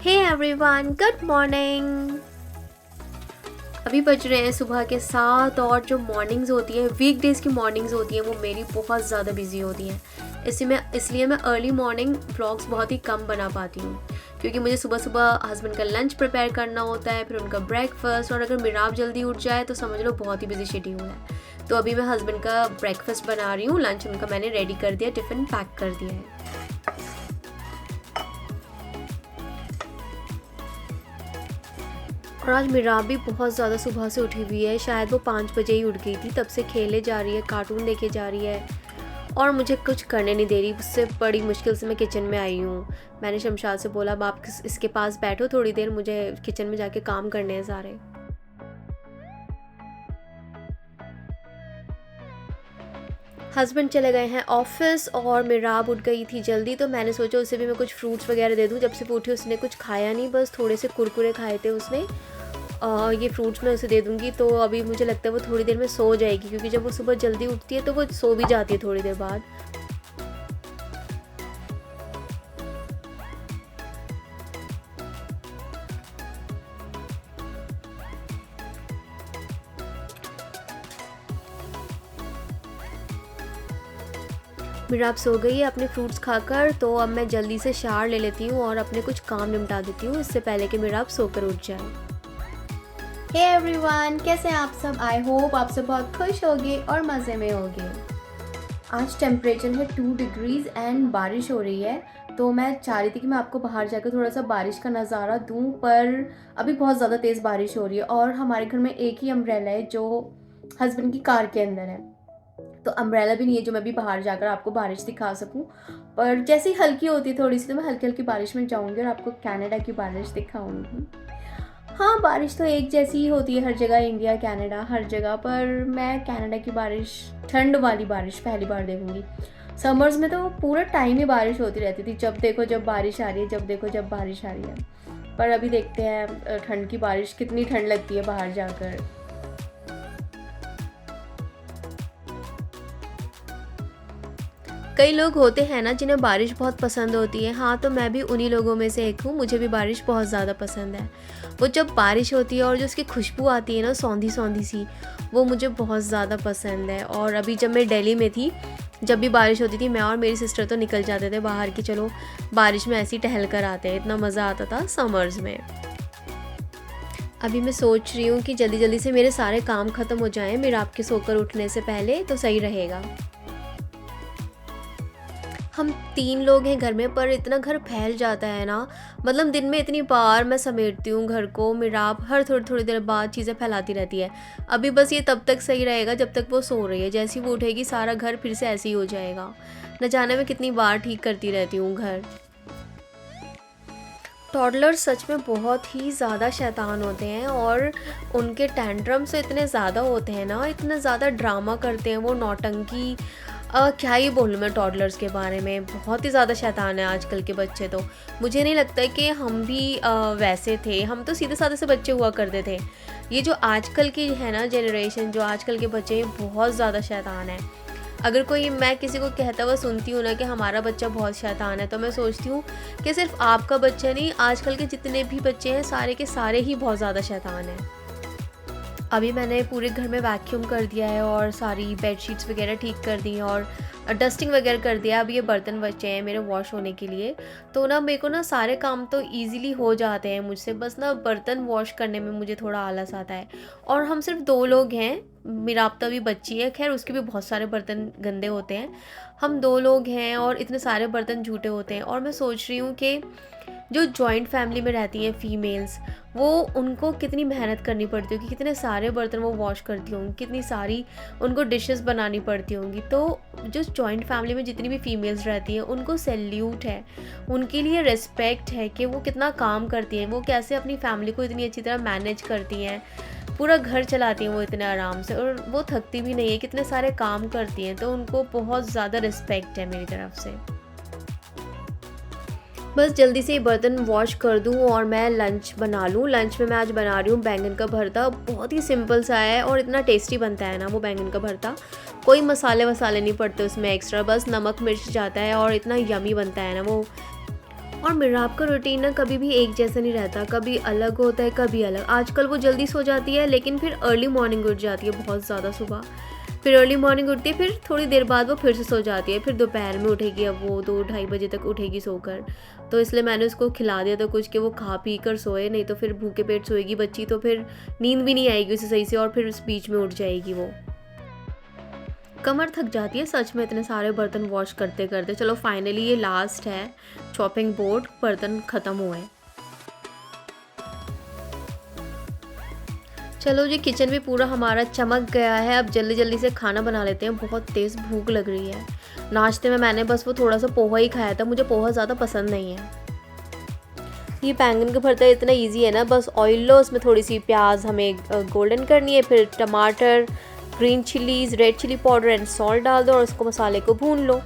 Hey everyone, good morning. अभी बज रहे हैं सुबह के 7 और जो मॉर्निंग्स होती हैं, वीकडेज़ की मॉर्निंग्स होती हैं, वो मेरी बहुत ज़्यादा बिजी होती हैं। इसलिए मैं अर्ली मॉर्निंग व्लॉग्स बहुत ही कम बना पाती हूँ, क्योंकि मुझे सुबह सुबह हस्बैंड का लंच प्रिपेयर करना होता है, फिर उनका ब्रेकफास्ट, और अगर मिराब जल्दी उठ जाए तो समझ लो बहुत ही बिजी शेड्यूल है। तो अभी मैं हस्बैंड का ब्रेकफास्ट बना रही हूँ, लंच उनका मैंने रेडी कर दिया, टिफ़िन पैक कर दिया है। और आज मिराब भी बहुत ज़्यादा सुबह से उठी हुई है, शायद वो 5 बजे ही उठ गई थी, तब से खेले जा रही है, कार्टून देखे जा रही है और मुझे कुछ करने नहीं दे रही। उससे बड़ी मुश्किल से मैं किचन में आई हूँ। मैंने शमशाद से बोला, अब आप इसके पास बैठो थोड़ी देर, मुझे किचन में जाके काम करने हैं सारे। हस्बैंड चले गए हैं ऑफिस और मिराब उठ गई थी जल्दी, तो मैंने सोचा उसे भी मैं कुछ फ्रूट्स वगैरह दे दूँ। जब से वो उठी उसने कुछ खाया नहीं, बस थोड़े से कुरकुरे खाए थे उसने। ये फ्रूट्स मैं उसे दे दूँगी, तो अभी मुझे लगता है वो थोड़ी देर में सो जाएगी, क्योंकि जब वो सुबह जल्दी उठती है तो वो सो भी जाती है थोड़ी देर बाद। मिराब सो गई है अपने फ्रूट्स खाकर, तो अब मैं जल्दी से शावर ले लेती हूँ और अपने कुछ काम निपटा देती हूँ, इससे पहले कि मिराब सोकर उठ जाए। हे एवरीवन, कैसे हैं आप सब? आई होप आप सब बहुत खुश होंगे और मज़े में होंगे। आज टेम्परेचर है 2 डिग्रीज़ एंड बारिश हो रही है, तो मैं चाह रही थी कि मैं आपको बाहर जाकर थोड़ा सा बारिश का नज़ारा दूँ, पर अभी बहुत ज़्यादा तेज़ बारिश हो रही है और हमारे घर में एक ही अम्ब्रेला है जो हस्बैंड की कार के अंदर है, तो अम्ब्रेला भी नहीं है जो मैं भी बाहर जाकर आपको बारिश दिखा सकूं। पर जैसे ही हल्की होती है थोड़ी सी, तो मैं हल्की हल्की बारिश में जाऊंगी और आपको कनाडा की बारिश दिखाऊंगी। हाँ, बारिश तो एक जैसी ही होती है हर जगह, इंडिया कनाडा हर जगह, पर मैं कनाडा की बारिश, ठंड वाली बारिश पहली बार देखूंगी। समर्स में तो पूरा टाइम ही बारिश होती रहती थी, जब देखो जब बारिश आ रही है, जब देखो जब बारिश आ रही है। पर अभी देखते हैं ठंड की बारिश, कितनी ठंड लगती है बाहर जाकर। कई लोग होते हैं ना जिन्हें बारिश बहुत पसंद होती है। हाँ, तो मैं भी उन्हीं लोगों में से एक हूँ, मुझे भी बारिश बहुत ज़्यादा पसंद है। वो जब बारिश होती है और जो उसकी खुशबू आती है ना, सौंधी सौंधी सी, वो मुझे बहुत ज़्यादा पसंद है। और अभी जब मैं दिल्ली में थी, जब भी बारिश होती थी, मैं और मेरी सिस्टर तो निकल जाते थे बाहर कि चलो बारिश में ऐसे ही टहल कर आते हैं, इतना मज़ा आता था समर्स में। अभी मैं सोच रही हूँ कि जल्दी जल्दी से मेरे सारे काम ख़त्म हो जाएं मेरा आपके सोकर उठने से पहले, तो सही रहेगा। हम 3 लोग हैं घर में, पर इतना घर फैल जाता है ना, मतलब दिन में इतनी बार मैं समेटती हूँ घर को। मिराब हर थोड़ी थोड़ी देर बाद चीज़ें फैलाती रहती है। अभी बस ये तब तक सही रहेगा जब तक वो सो रही है, जैसे ही वो उठेगी सारा घर फिर से ऐसे ही हो जाएगा। न जाने मैं कितनी बार ठीक करती रहती हूँ घर। टॉडलर सच में बहुत ही ज़्यादा शैतान होते हैं और उनके टैंट्रम्स इतने ज़्यादा होते हैं ना, इतने ज़्यादा ड्रामा करते हैं वो, नौटंकी। क्या ही बोलूँ मैं टॉडलर्स के बारे में, बहुत ही ज़्यादा शैतान है आजकल के बच्चे। तो मुझे नहीं लगता है कि हम भी वैसे थे, हम तो सीधे साधे से बच्चे हुआ करते थे। ये जो आजकल की है ना जनरेशन, जो आजकल के बच्चे हैं, बहुत ज़्यादा शैतान है। अगर कोई, मैं किसी को कहता हुआ सुनती हूँ ना कि हमारा बच्चा बहुत शैतान है, तो मैं सोचती हूँ कि सिर्फ आपका बच्चा नहीं, आजकल के जितने भी बच्चे हैं सारे के सारे ही बहुत ज़्यादा शैतान हैं। अभी मैंने पूरे घर में वैक्यूम कर दिया है और सारी बेडशीट्स वगैरह ठीक कर दी हैं और डस्टिंग वगैरह कर दिया। अब ये बर्तन बचे हैं मेरे वॉश होने के लिए, तो ना मेरे को ना सारे काम तो इजीली हो जाते हैं मुझसे, बस ना बर्तन वॉश करने में मुझे थोड़ा आलस आता है। और हम सिर्फ 2 लोग हैं, मिराब्ता भी बच्ची है, खैर उसके भी बहुत सारे बर्तन गंदे होते हैं। हम 2 लोग हैं और इतने सारे बर्तन झूठे होते हैं। और मैं सोच रही हूँ कि जो जॉइंट फैमिली में रहती हैं फीमेल्स, वो उनको कितनी मेहनत करनी पड़ती होगी, कितने सारे बर्तन वो वॉश करती होंगी, कितनी सारी उनको डिशेस बनानी पड़ती होंगी। तो जो जॉइंट फैमिली में जितनी भी फीमेल्स रहती हैं उनको सैल्यूट है, उनके लिए रिस्पेक्ट है कि वो कितना काम करती हैं, वो कैसे अपनी फैमिली को इतनी अच्छी तरह मैनेज करती हैं, पूरा घर चलाती हैं वो इतने आराम से, और वो थकती भी नहीं है, कितने सारे काम करती हैं। तो उनको बहुत ज़्यादा रिस्पेक्ट है मेरी तरफ से। बस जल्दी से ये बर्तन वॉश कर दूँ और मैं लंच बना लूँ। लंच में मैं आज बना रही हूँ बैंगन का भरता। बहुत ही सिंपल सा है और इतना टेस्टी बनता है ना वो बैंगन का भरता, कोई मसाले वसाले नहीं पड़ते उसमें एक्स्ट्रा, बस नमक मिर्च जाता है और इतना यमी बनता है ना वो। और मिराब का रूटीन ना कभी भी एक जैसा नहीं रहता, कभी अलग होता है कभी अलग। आजकल वो जल्दी सो जाती है लेकिन फिर अर्ली मॉर्निंग उठ जाती है बहुत ज़्यादा सुबह, फिर अर्ली मॉर्निंग उठती है, फिर थोड़ी देर बाद वो फिर से सो जाती है, फिर दोपहर में उठेगी। अब वो 2-2:30 बजे तक उठेगी सोकर, तो इसलिए मैंने उसको खिला दिया था कुछ कि वो खा पी कर सोए, नहीं तो फिर भूखे पेट सोएगी बच्ची तो फिर नींद भी नहीं आएगी उसे सही से, और फिर उस बीच में उठ जाएगी वो। कमर थक जाती है सच में इतने सारे बर्तन वॉश करते करते। चलो फाइनली ये लास्ट है चॉपिंग बोर्ड, बर्तन ख़त्म हुए। चलो जी, किचन भी पूरा हमारा चमक गया है। अब जल्दी जल्दी से खाना बना लेते हैं, बहुत तेज़ भूख लग रही है। नाश्ते में मैंने बस वो थोड़ा सा पोहा ही खाया था, मुझे पोहा ज़्यादा पसंद नहीं है। ये बैंगन का भरता इतना इजी है ना, बस ऑयल लो, उसमें थोड़ी सी प्याज हमें गोल्डन करनी है, फिर टमाटर, green chillies, red chilli powder and salt डाल दो और उसको मसाले को भून लो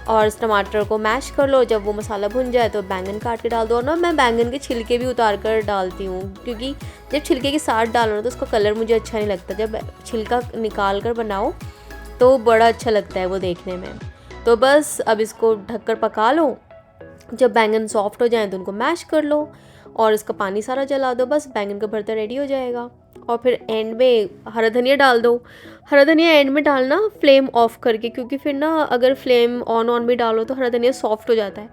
और इस टमाटर को मैश कर लो। जब वो मसाला भुन जाए तो बैंगन काट के डाल दो। और ना मैं बैंगन के छिलके भी उतार कर डालती हूँ, क्योंकि जब छिलके के साथ डालो ना तो उसका कलर मुझे अच्छा नहीं लगता। जब छिलका निकाल कर बनाओ तो बड़ा अच्छा लगता है वो देखने में। तो बस अब इसको ढककर पका लो, जब बैंगन सॉफ्ट हो जाए तो उनको मैश कर लो और इसका पानी सारा जला दो, बस बैंगन का भरता रेडी हो जाएगा। और फिर एंड में हरा धनिया डाल दो। हरा धनिया एंड में डालना फ्लेम ऑफ करके, क्योंकि फिर ना अगर फ्लेम ऑन भी डालो तो हरा धनिया सॉफ्ट हो जाता है,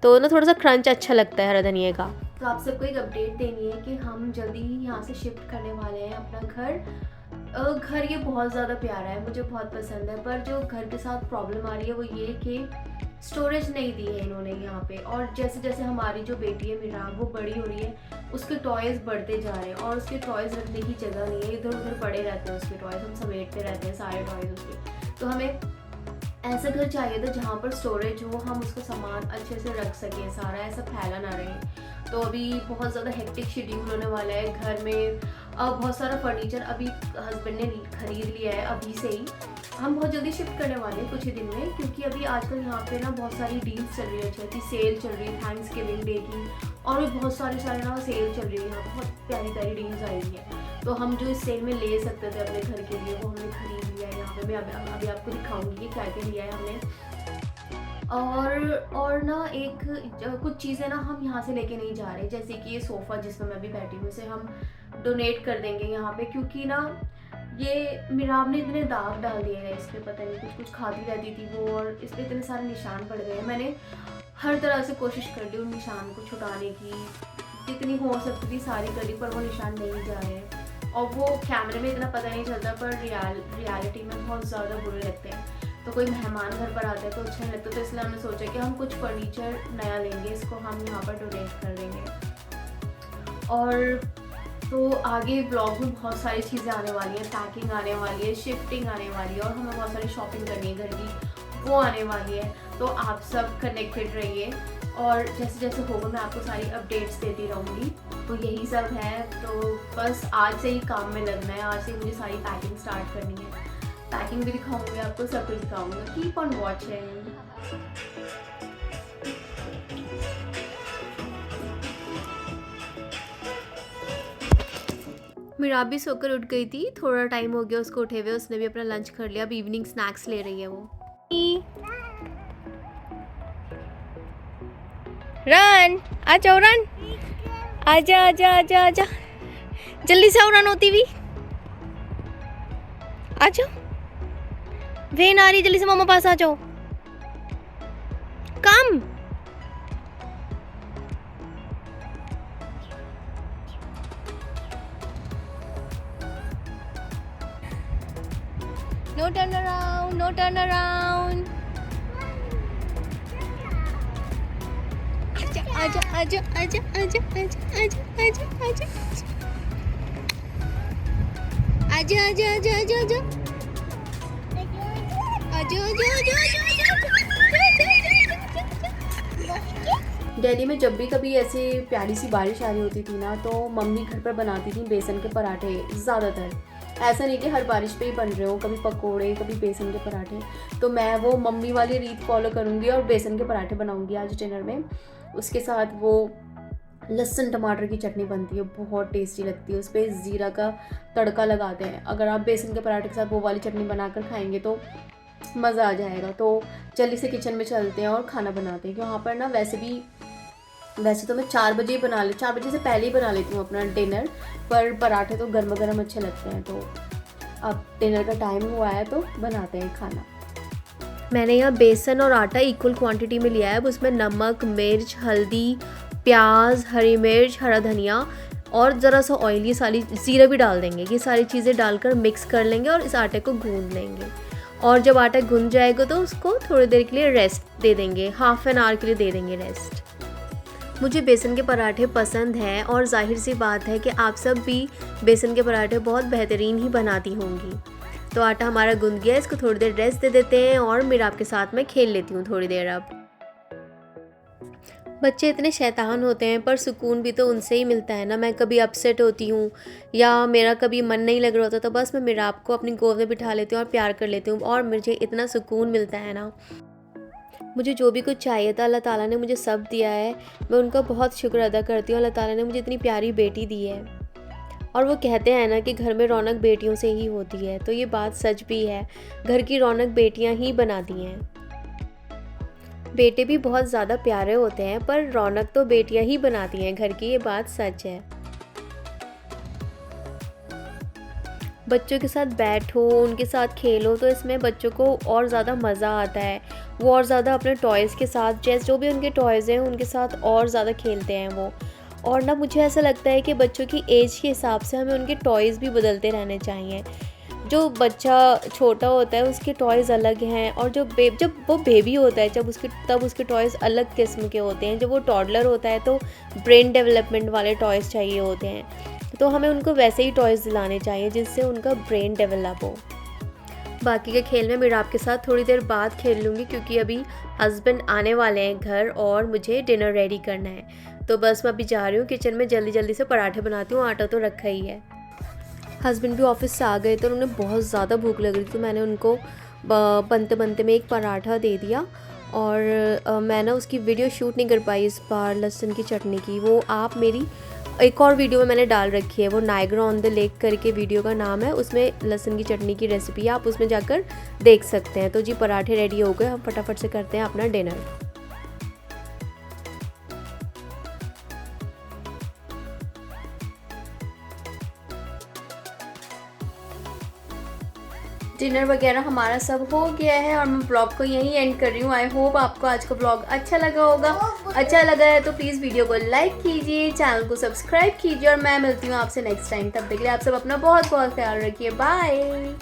तो ना थोड़ा सा क्रंच अच्छा लगता है हरा धनिया का। तो आप सबको एक अपडेट देनी है कि हम जल्दी ही यहाँ से शिफ्ट करने वाले हैं अपना घर। घर ये बहुत ज़्यादा प्यारा है, मुझे बहुत पसंद है, पर जो घर के साथ प्रॉब्लम आ रही है वो ये कि स्टोरेज नहीं दी है इन्होंने यहाँ पे। और जैसे जैसे हमारी जो बेटी है मिराब वो बड़ी हो रही है, उसके टॉयज़ बढ़ते जा रहे हैं और उसके टॉयज़ रखने की जगह नहीं है, इधर उधर पड़े रहते हैं उसके टॉयज़, हम समेटते रहते हैं सारे टॉयज़ उसके। तो हमें ऐसा घर चाहिए था जहाँ पर स्टोरेज हो, हम उसका सामान अच्छे से रख सकें, सारा ऐसा फैला ना रहे। तो अभी बहुत ज़्यादा हेक्टिक शेड्यूल होने वाला है घर में। अब बहुत सारा फर्नीचर अभी हस्बैंड ने खरीद लिया है अभी से ही। हम बहुत जल्दी शिफ्ट करने वाले हैं कुछ ही दिन में, क्योंकि अभी आजकल यहाँ पे ना बहुत सारी डील्स चल रही है, अच्छी सेल चल रही है थैंक्स गिविंग डे की, और भी बहुत सारे ना सेल चल रही है यहाँ, बहुत प्यारी प्यारी डील्स आई हुई है। तो हम जो इस सेल में ले सकते थे अपने घर के लिए वो हमने खरीद लिया है यहाँ पे। मैं अभी आपको दिखाऊंगी कि क्या क्या लिया है हमने। और ना एक कुछ चीज़ें ना हम यहाँ से लेके नहीं जा रहे, जैसे कि ये सोफ़ा जिसमें मैं अभी बैठी हूँ, इसे हम डोनेट कर देंगे यहाँ पे, क्योंकि ना ये मिराब ने इतने दाग डाल दिए हैं इस पर, पता नहीं कुछ कुछ खाती रहती थी वो, और इस पर इतने सारे निशान पड़ गए हैं। मैंने हर तरह से कोशिश कर ली उन निशान को छुटाने की, जितनी हो सकती थी सारी करी, पर वो निशान नहीं जा रहे। और वो कैमरे में इतना पता नहीं चलता, पर रियलिटी में बहुत ज़्यादा बुरे लगते हैं। तो कोई मेहमान घर पर आता है तो अच्छा नहीं लगता, तो इसलिए हमने सोचा कि हम कुछ फर्नीचर नया लेंगे, इसको हम यहाँ पर डोनेट कर देंगे। और तो आगे ब्लॉग में बहुत सारी चीज़ें आने वाली हैं, पैकिंग आने वाली है, शिफ्टिंग आने वाली है, और हमें बहुत सारी शॉपिंग करनी है घर की, वो आने वाली है। तो आप सब कनेक्टेड रहिए और जैसे जैसे होगा मैं आपको सारी अपडेट्स देती रहूँगी। तो यही सब है, तो बस आज से ही काम में लगना है, आज से मुझे सारी पैकिंग स्टार्ट करनी है। पैकिंग भी दिखाऊंगी आपको, सब कुछ दिखाऊंगा। Keep on watching. मिराब भी सोकर उठ गई थी, थोड़ा टाइम हो गया उसको उठे हुए, उसने भी अपना लंच कर लिया, अब इवनिंग स्नैक्स ले रही है वो। रन आ जाओ, रन आजा आजा आजा आजा, जल्दी से आओ, रन होती हुई आ जाओ, वेन आ रही, जल्दी से मामा पास आ जाओ, कम। No turn around, no turn around. आजा आजा आजा आजा आजा आजा आजा आजा आजा आजा आजा आजा आजा आजा दिल्ली में जब भी कभी ऐसे प्यारी सी बारिश आ रही होती थी ना, तो मम्मी घर पर बनाती थी बेसन के पराठे ज़्यादातर। ऐसा नहीं कि हर बारिश पे ही बन रहे हो, कभी पकोड़े कभी बेसन के पराठे। तो मैं वो मम्मी वाली रीत फॉलो करूँगी और बेसन के पराठे बनाऊँगी आज डिनर में। उसके साथ वो लहसुन टमाटर की चटनी बनती है, बहुत टेस्टी लगती है, उस पर ज़ीरा का तड़का लगाते हैं। अगर आप बेसन के पराठे के साथ वो वाली चटनी बनाकर खाएंगे तो मज़ा आ जाएगा। तो जल्दी से किचन में चलते हैं और खाना बनाते हैं, क्योंकि वहाँ पर ना वैसे भी वैसे तो मैं 4 बजे ही 4 बजे से पहले ही बना लेती हूँ अपना डिनर, पर पराठे तो गर्मा गर्म अच्छे लगते हैं, तो अब डिनर का टाइम हुआ है तो बनाते हैं खाना। मैंने यहाँ बेसन और आटा इक्वल क्वांटिटी में लिया है। अब उसमें नमक, मिर्च, हल्दी, प्याज, हरी मिर्च, हरा धनिया और ज़रा सा ऑयल, ये सारी ज़ीरा भी डाल देंगे। ये सारी चीज़ें डालकर मिक्स कर लेंगे और इस आटे को गूंद लेंगे। और जब आटा गूंद जाएगा तो उसको थोड़ी देर के लिए रेस्ट दे देंगे, हाफ एन आवर के लिए दे देंगे रेस्ट। मुझे बेसन के पराठे पसंद हैं और जाहिर सी बात है कि आप सब भी बेसन के पराठे बहुत बेहतरीन ही बनाती होंगी। तो आटा हमारा गूंद गया, इसको थोड़ी देर रेस्ट दे देते हैं और मेरा आपके साथ मैं खेल लेती हूँ थोड़ी देर। अब बच्चे इतने शैतान होते हैं, पर सुकून भी तो उनसे ही मिलता है ना। मैं कभी अपसेट होती हूँ या मेरा कभी मन नहीं लग रहा होता, तो बस मैं मेरा आपको अपनी गोद में बिठा लेती हूँ और प्यार कर लेती हूँ और मुझे इतना सुकून मिलता है ना। मुझे जो भी कुछ चाहिए था अल्लाह ताला ने मुझे सब दिया है। मैं उनका बहुत शुक्र अदा करती हूँ। अल्लाह ताला ने मुझे इतनी प्यारी बेटी दी है। और वो कहते हैं ना कि घर में रौनक बेटियों से ही होती है, तो ये बात सच भी है। घर की रौनक बेटियां ही बनाती हैं। बेटे भी बहुत ज़्यादा प्यारे होते हैं, पर रौनक तो बेटियां ही बनाती हैं घर की, ये बात सच है। बच्चों के साथ बैठो, उनके साथ खेलो, तो इसमें बच्चों को और ज़्यादा मज़ा आता है। वो और ज़्यादा अपने टॉयज़ के साथ, जैसे जो भी उनके टॉयज़ हैं उनके साथ और ज़्यादा खेलते हैं वो। और ना मुझे ऐसा लगता है कि बच्चों की एज के हिसाब से हमें उनके टॉयज़ भी बदलते रहने चाहिए। जो बच्चा छोटा होता है उसके टॉयज़ अलग हैं, और जब वो बेबी होता है तब उसके टॉयज़ अलग किस्म के होते हैं। जब वो टॉडलर होता है तो ब्रेन डेवलपमेंट वाले टॉयज़ चाहिए होते हैं, तो हमें उनको वैसे ही टॉयज़ दिलाने चाहिए जिससे उनका ब्रेन डेवलप हो। बाकी के खेल में मैं आपके साथ थोड़ी देर बाद खेल लूँगी, क्योंकि अभी हस्बैंड आने वाले हैं घर और मुझे डिनर रेडी करना है। तो बस मैं अभी जा रही हूँ किचन में, जल्दी जल्दी से पराठे बनाती हूँ, आटा तो रखा ही है। हस्बैंड भी ऑफिस से आ गए तो उन्हें बहुत ज़्यादा भूख लग रही थी, तो मैंने उनको बनते बनते में एक पराठा दे दिया। और मैं ना उसकी वीडियो शूट नहीं कर पाई इस बार लहसुन की चटनी की। वो आप मेरी एक और वीडियो में मैंने डाल रखी है, वो नायग्रा ऑन द लेक करके वीडियो का नाम है, उसमें लहसुन की चटनी की रेसिपी है, आप उसमें जाकर देख सकते हैं। तो जी पराठे रेडी हो गए, हम फटाफट से करते हैं अपना डिनर। डिनर वगैरह हमारा सब हो गया है और मैं ब्लॉग को यहीं एंड कर रही हूँ। आई होप आपको आज का ब्लॉग अच्छा लगा होगा। अच्छा लगा है तो प्लीज़ वीडियो को लाइक कीजिए, चैनल को सब्सक्राइब कीजिए और मैं मिलती हूँ आपसे नेक्स्ट टाइम। तब तक के लिए आप सब अपना बहुत बहुत ख्याल रखिए। बाय।